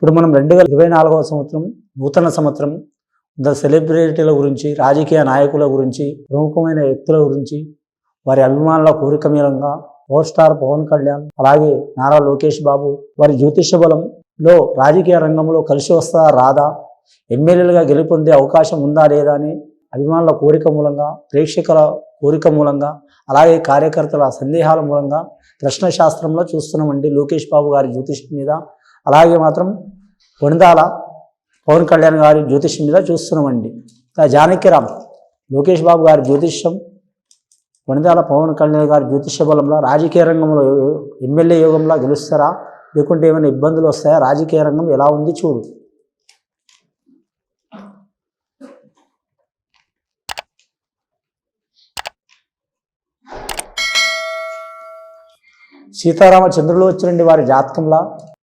ఇప్పుడు మనం 2024వ సంవత్సరం నూతన సంవత్సరం సెలబ్రిటీల గురించి, రాజకీయ నాయకుల గురించి, ప్రముఖమైన వ్యక్తుల గురించి, వారి అభిమానుల కోరిక మేరంగా పవర్ స్టార్ పవన్ కళ్యాణ్, అలాగే నారా లోకేష్ బాబు వారి జ్యోతిష బలంలో రాజకీయ రంగంలో కలిసి వస్తా రాదా, ఎమ్మెల్యేలుగా గెలుపొందే అవకాశం ఉందా లేదా అని అభిమానుల కోరిక మూలంగా, ప్రేక్షకుల కోరిక మూలంగా, అలాగే కార్యకర్తల సందేహాల మూలంగా ప్రశ్న శాస్త్రంలో చూస్తున్నామండి లోకేష్ బాబు గారి జ్యోతిషం మీద. అలాగే మాత్రం కొణిదాల పవన్ కళ్యాణ్ గారి జ్యోతిష్యం మీద చూస్తున్నామండి. జానకిరామ్ లోకేష్ బాబు గారి జ్యోతిష్యం, కొణిదాల పవన్ కళ్యాణ్ గారి జ్యోతిష్య బలంలో రాజకీయ రంగంలో ఎమ్మెల్యే యోగంలో గెలుస్తారా, లేకుంటే ఏమైనా ఇబ్బందులు వస్తాయా, రాజకీయ రంగం ఎలా ఉంది చూడు. సీతారామ చంద్రులు వచ్చినండి వారి జాతకంలా.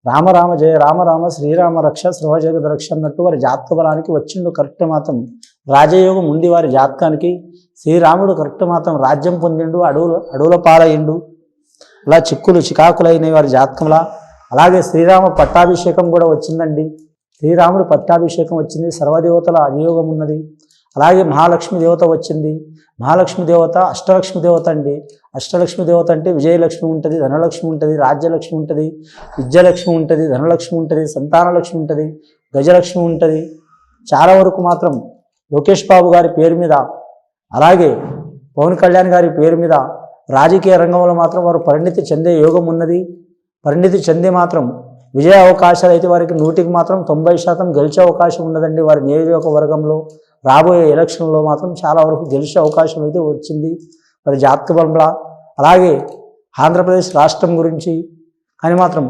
రామరామ జయ రామరామ శ్రీరామ రక్ష సర్వజగద రక్ష అన్నట్టు వారి జాతక బలానికి వచ్చిండు కరెక్ట్ మాత్రం. రాజయోగం ఉంది వారి జాతకానికి. శ్రీరాముడు కరెక్ట్ మాత్రం రాజ్యం పొందిండు, అడవుల పాలయ్యిండు. అలా చిక్కులు చికాకులైన వారి జాతకంలా. అలాగే శ్రీరామ పట్టాభిషేకం కూడా వచ్చిందండి. శ్రీరాముడు పట్టాభిషేకం వచ్చింది, సర్వదేవతల అధియోగం ఉన్నది. అలాగే మహాలక్ష్మి దేవత వచ్చింది. మహాలక్ష్మి దేవత అష్టలక్ష్మి దేవత అండి. అష్టలక్ష్మి దేవత అంటే విజయలక్ష్మి ఉంటుంది, ధనలక్ష్మి ఉంటుంది, రాజ్యలక్ష్మి ఉంటుంది, విద్యలక్ష్మి ఉంటుంది, ధనలక్ష్మి ఉంటుంది, సంతానలక్ష్మి ఉంటుంది, గజలక్ష్మి ఉంటుంది. చాలా వరకు మాత్రం లోకేష్ బాబు గారి పేరు మీద, అలాగే పవన్ కళ్యాణ్ గారి పేరు మీద రాజకీయ రంగంలో మాత్రం వారు పరిణితి చెందే యోగం ఉన్నది. పరిణితి చెందే మాత్రం విజయ అవకాశాలు అయితే వారికి 100కి మాత్రం 90% గెలిచే అవకాశం ఉన్నదండి. వారి నియోజకవర్గంలో రాబోయే ఎలక్షన్లో మాత్రం చాలా వరకు గెలిచే అవకాశం అయితే వచ్చింది మరి జాతక బలంలా. అలాగే ఆంధ్రప్రదేశ్ రాష్ట్రం గురించి కానీ మాత్రం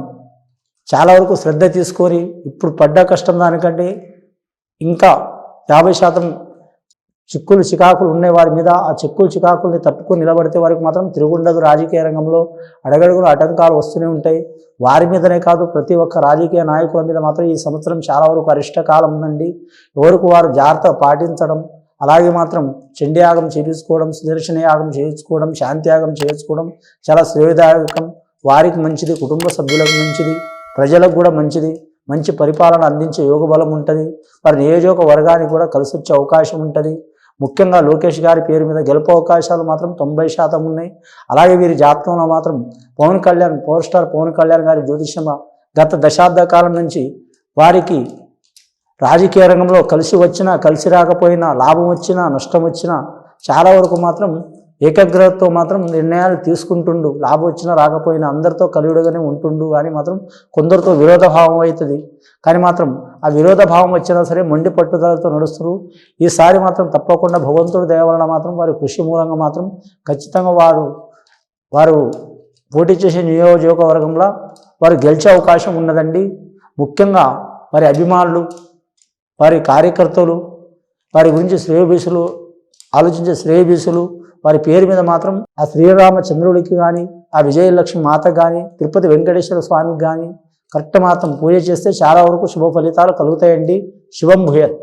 చాలా వరకు శ్రద్ధ తీసుకొని ఇప్పుడు పడ్డ కష్టం దానికంటే ఇంకా 50% చిక్కులు చికాకులు ఉన్నాయి వారి మీద. ఆ చిక్కులు చికాకుల్ని తట్టుకొని నిలబడితే వారికి మాత్రం తిరుగుండదు. రాజకీయ రంగంలో అడగడుగులు ఆటంకాలు వస్తూనే ఉంటాయి. వారి మీదనే కాదు, ప్రతి ఒక్క రాజకీయ నాయకుల మీద మాత్రం ఈ సంవత్సరం చాలా వరకు అరిష్టకాలం ఉందండి. ఎవరికి వారు జాగ్రత్త పాటించడం, అలాగే మాత్రం చండీయాగం చేయించుకోవడం, సుదర్శన యాగం చేయించుకోవడం, శాంతి యాగం చేయించుకోవడం చాలా శ్రేయదాయకం. వారికి మంచిది, కుటుంబ సభ్యులకు మంచిది, ప్రజలకు కూడా మంచిది. మంచి పరిపాలన అందించే యోగ బలం ఉంటుంది. వారి నియోజకవర్గానికి కూడా కలిసి వచ్చే అవకాశం ఉంటుంది. ముఖ్యంగా లోకేష్ గారి పేరు మీద గెలుపు అవకాశాలు మాత్రం 90% ఉన్నాయి. అలాగే వీరి జాతకంలో మాత్రం పవన్ కళ్యాణ్, పవర్ స్టార్ పవన్ కళ్యాణ్ గారి జ్యోతిష్యం గత దశాబ్ద కాలం నుంచి వారికి రాజకీయ రంగంలో కలిసి వచ్చినా కలిసి రాకపోయినా, లాభం వచ్చినా నష్టం వచ్చినా చాలా వరకు మాత్రం ఏకాగ్రతతో మాత్రం నిర్ణయాలు తీసుకుంటుండు. లాభం వచ్చినా రాకపోయినా అందరితో కలియుడుగానే ఉంటుండు. కానీ మాత్రం కొందరితో విరోధభావం అవుతుంది. కానీ మాత్రం ఆ విరోధభావం వచ్చినా సరే మొండి పట్టుదలతో నడుస్తారు. ఈసారి మాత్రం తప్పకుండా భగవంతుడి దయ వలన మాత్రం వారి కృషి మూలంగా మాత్రం ఖచ్చితంగా వారు పోటీ చేసే నియోజకవర్గంలో వారు గెలిచే అవకాశం ఉన్నదండి. ముఖ్యంగా వారి అభిమానులు, వారి కార్యకర్తలు, వారి గురించి శ్రేయోభిసులు ఆలోచించే శ్రేయోభిసులు వారి పేరు మీద మాత్రం ఆ శ్రీరామచంద్రుడికి కానీ, ఆ విజయలక్ష్మి మాత కానీ, తిరుపతి వెంకటేశ్వర స్వామికి కానీ కరెక్ట్ మాత్రం పూజ చేస్తే చాలా వరకు శుభ ఫలితాలు కలుగుతాయండి. శుభం భూయత్.